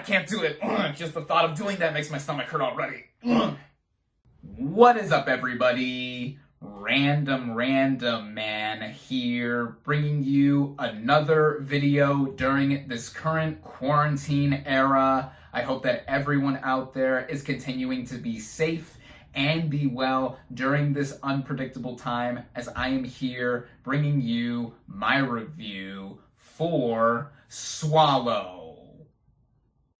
can't do it. Just the thought of doing that makes my stomach hurt already. What is up, everybody? Random Man here, bringing you another video during this current quarantine era. I hope that everyone out there is continuing to be safe and be well during this unpredictable time, as I am here bringing you my review for Swallow.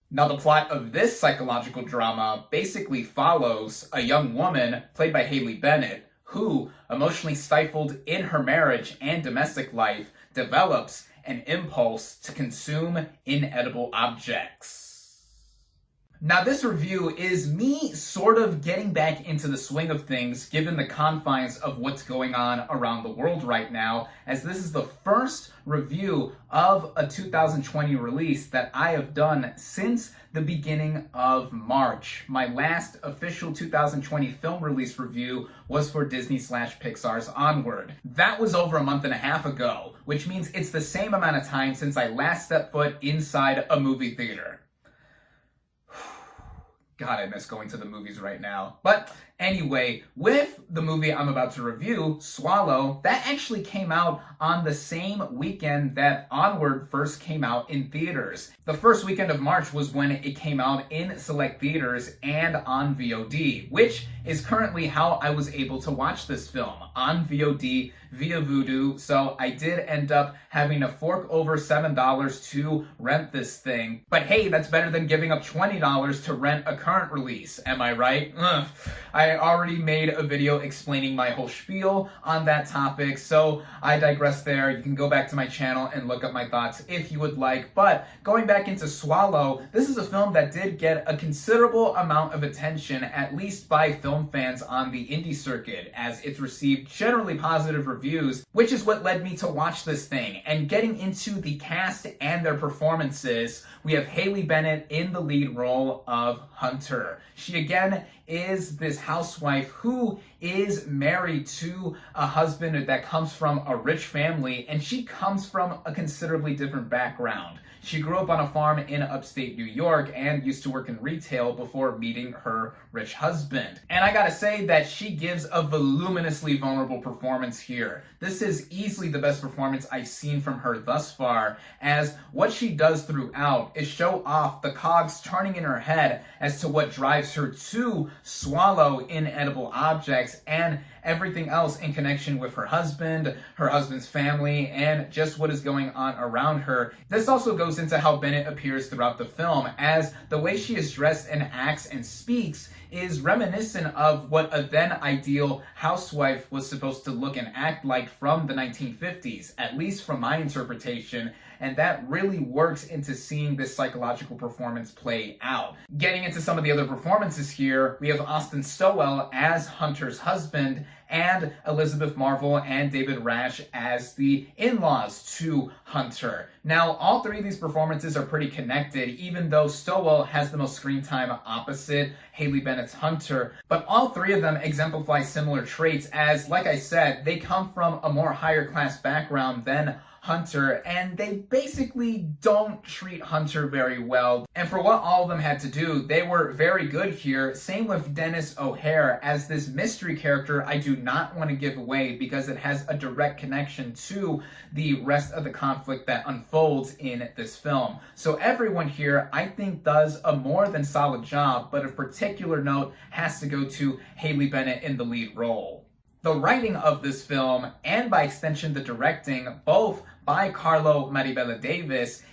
Now, the plot of this psychological drama basically follows a young woman, played by Haley Bennett, who, emotionally stifled in her marriage and domestic life, develops an impulse to consume inedible objects. Now, this review is me sort of getting back into the swing of things, given the confines of what's going on around the world right now, as this is the first review of a 2020 release that I have done since the beginning of March. My last official 2020 film release review was for Disney/Pixar's Onward. That was over a month and a half ago, which means it's the same amount of time since I last stepped foot inside a movie theater. God, I miss going to the movies right now. But anyway, with the movie I'm about to review, Swallow, that actually came out on the same weekend that Onward first came out in theaters. The first weekend of March was when it came out in select theaters and on VOD, which is currently how I was able to watch this film, on VOD via Vudu. So I did end up having to fork over $7 to rent this thing. But hey, that's better than giving up $20 to rent a current release, am I right? I already made a video explaining my whole spiel on that topic, so I digress there. You can go back to my channel and look up my thoughts if you would like. But going back into Swallow, this is a film that did get a considerable amount of attention, at least by film fans on the indie circuit, as it's received generally positive reviews, which is what led me to watch this thing. And getting into the cast and their performances, we have Haley Bennett in the lead role of Hunter. She again is this housewife who is married to a husband that comes from a rich family, and she comes from a considerably different background. She grew up on a farm in upstate New York and used to work in retail before meeting her rich husband. And I gotta say that she gives a voluminously vulnerable performance here. This is easily the best performance I've seen from her thus far, as what she does throughout is show off the cogs turning in her head as to what drives her to swallow inedible objects and everything else in connection with her husband's family, and just what is going on around her. This also goes into how Bennett appears throughout the film, as the way she is dressed and acts and speaks is reminiscent of what a then ideal housewife was supposed to look and act like from the 1950s, at least from my interpretation. And that really works into seeing this psychological performance play out. Getting into some of the other performances here, we have Austin Stowell as Hunter's husband, and Elizabeth Marvel and David Rash as the in-laws to Hunter. Now, all three of these performances are pretty connected, even though Stowell has the most screen time opposite Haley Bennett's Hunter. But all three of them exemplify similar traits, as, like I said, they come from a more higher class background than Hunter, and they basically don't treat Hunter very well. And for what all of them had to do, they were very good here. Same with Dennis O'Hare as this mystery character I do not want to give away because it has a direct connection to the rest of the conflict that unfolds in this film. So everyone here, I think, does a more than solid job, but of particular note has to go to Haley Bennett in the lead role. The writing of this film, and by extension the directing, both by Carlo Monte,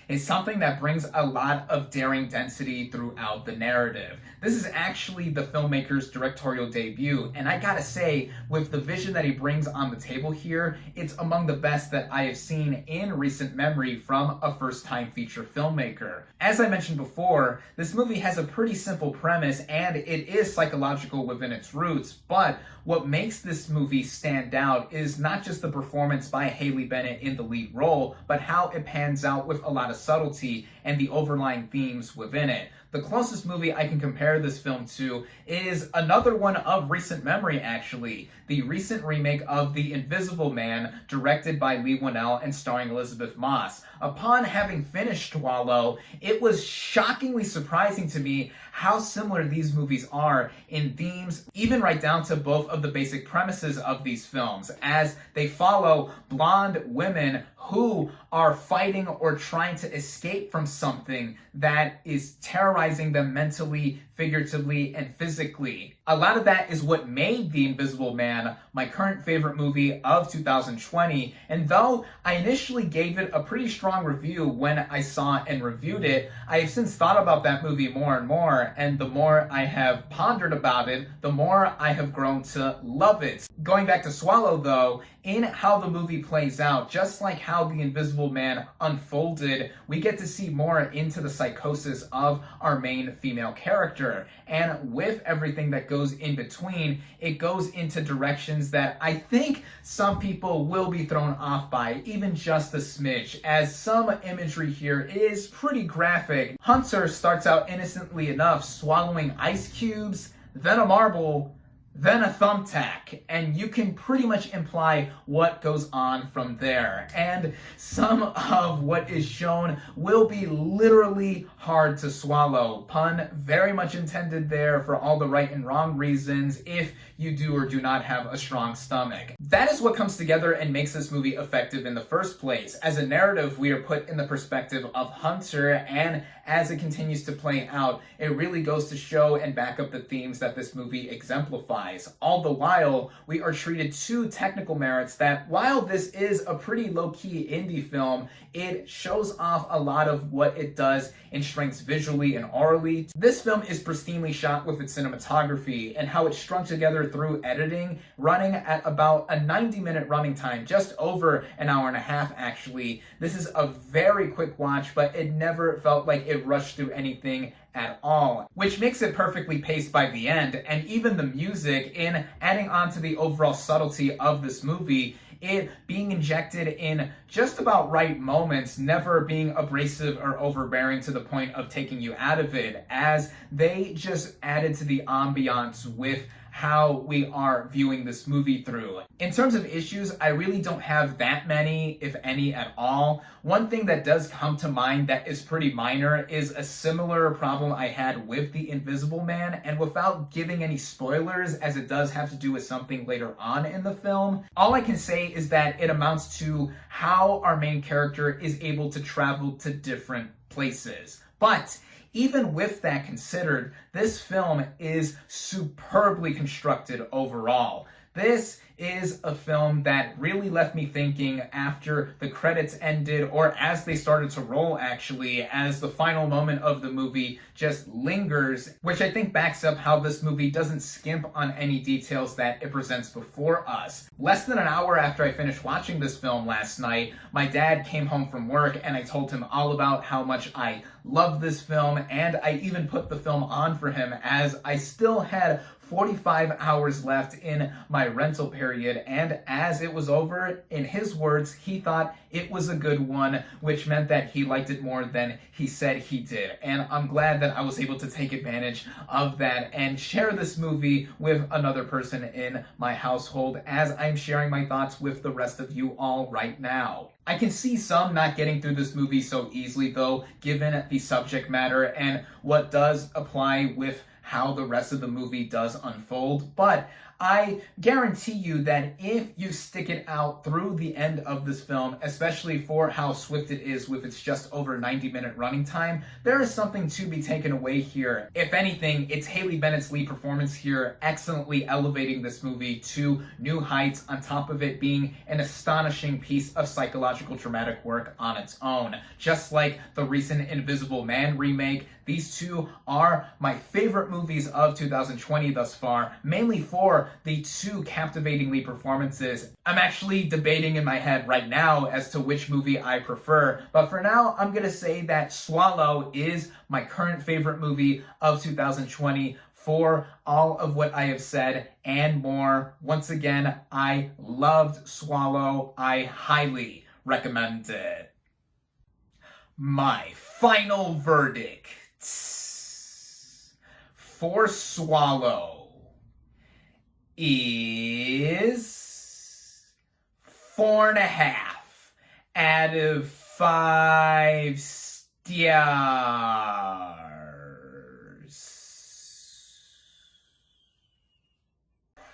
is something that brings a lot of daring density throughout the narrative. This is actually the filmmaker's directorial debut, and I gotta say, with the vision that he brings on the table here, it's among the best that I have seen in recent memory from a first-time feature filmmaker. As I mentioned before, this movie has a pretty simple premise, and it is psychological within its roots, but what makes this movie stand out is not just the performance by Haley Bennett in the lead role, but how it pans out with a lot of subtlety and the overlying themes within it. The closest movie I can compare this film to is another one of recent memory, actually. The recent remake of The Invisible Man, directed by Leigh Whannell and starring Elizabeth Moss. Upon having finished Swallow, it was shockingly surprising to me how similar these movies are in themes, even right down to both of the basic premises of these films, as they follow blonde women who are fighting or trying to escape from something that is terrorizing them mentally, figuratively, and physically. A lot of that is what made The Invisible Man my current favorite movie of 2020, and though I initially gave it a pretty strong review when I saw and reviewed it, I have since thought about that movie more and more, and the more I have pondered about it, the more I have grown to love it. Going back to Swallow, though, in how the movie plays out, just like how The Invisible Man unfolded, we get to see more into the psychosis of our main female character. And with everything that goes in between, it goes into directions that I think some people will be thrown off by, even just a smidge, as some imagery here is pretty graphic. Hunter starts out innocently enough, swallowing ice cubes, then a marble, then a thumbtack, and you can pretty much imply what goes on from there. And some of what is shown will be literally hard to swallow. Pun very much intended there for all the right and wrong reasons if you do or do not have a strong stomach. That is what comes together and makes this movie effective in the first place. As a narrative, we are put in the perspective of Hunter, and as it continues to play out, it really goes to show and back up the themes that this movie exemplifies. All the while, we are treated to technical merits that, while this is a pretty low-key indie film, it shows off a lot of what it does in strengths visually and aurally. This film is pristinely shot with its cinematography and how it's strung together through editing, running at about a 90-minute running time, just over an hour and a half actually. This is a very quick watch, but it never felt like it rushed through anything at all, which makes it perfectly paced by the end. And even the music, in adding on to the overall subtlety of this movie, it being injected in just about right moments, never being abrasive or overbearing to the point of taking you out of it, as they just added to the ambiance with how we are viewing this movie through. In terms of issues, I really don't have that many, if any at all. One thing that does come to mind that is pretty minor is a similar problem I had with The Invisible Man, and without giving any spoilers, as it does have to do with something later on in the film, all I can say is that it amounts to how our main character is able to travel to different places. But even with that considered, this film is superbly constructed overall. This is a film that really left me thinking after the credits ended, or as they started to roll actually, as the final moment of the movie just lingers, which I think backs up how this movie doesn't skimp on any details that it presents before us. Less than an hour after I finished watching this film last night, my dad came home from work and I told him all about how much I love this film, and I even put the film on for him as I still had 45 hours left in my rental period, and as it was over, in his words, he thought it was a good one, which meant that he liked it more than he said he did. And I'm glad that I was able to take advantage of that and share this movie with another person in my household, as I'm sharing my thoughts with the rest of you all right now. I can see some not getting through this movie so easily though, given the subject matter and what does apply with how the rest of the movie does unfold, but I guarantee you that if you stick it out through the end of this film, especially for how swift it is with its just over 90-minute running time, there is something to be taken away here. If anything, it's Haley Bennett's lead performance here excellently elevating this movie to new heights, on top of it being an astonishing piece of psychological dramatic work on its own. Just like the recent Invisible Man remake, these two are my favorite movies of 2020 thus far, mainly for the two captivating lead performances. I'm actually debating in my head right now as to which movie I prefer, but for now, I'm gonna say that Swallow is my current favorite movie of 2020 for all of what I have said and more. Once again, I loved Swallow. I highly recommend it. My final verdict for Swallow is 4.5 out of 5 stars.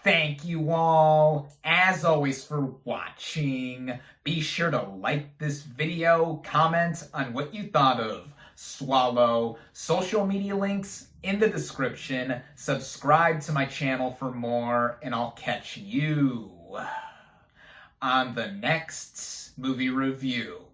Thank you all, as always, for watching. Be sure to like this video, comment on what you thought of Swallow. Social media links in the description. Subscribe to my channel for more, and I'll catch you on the next movie review.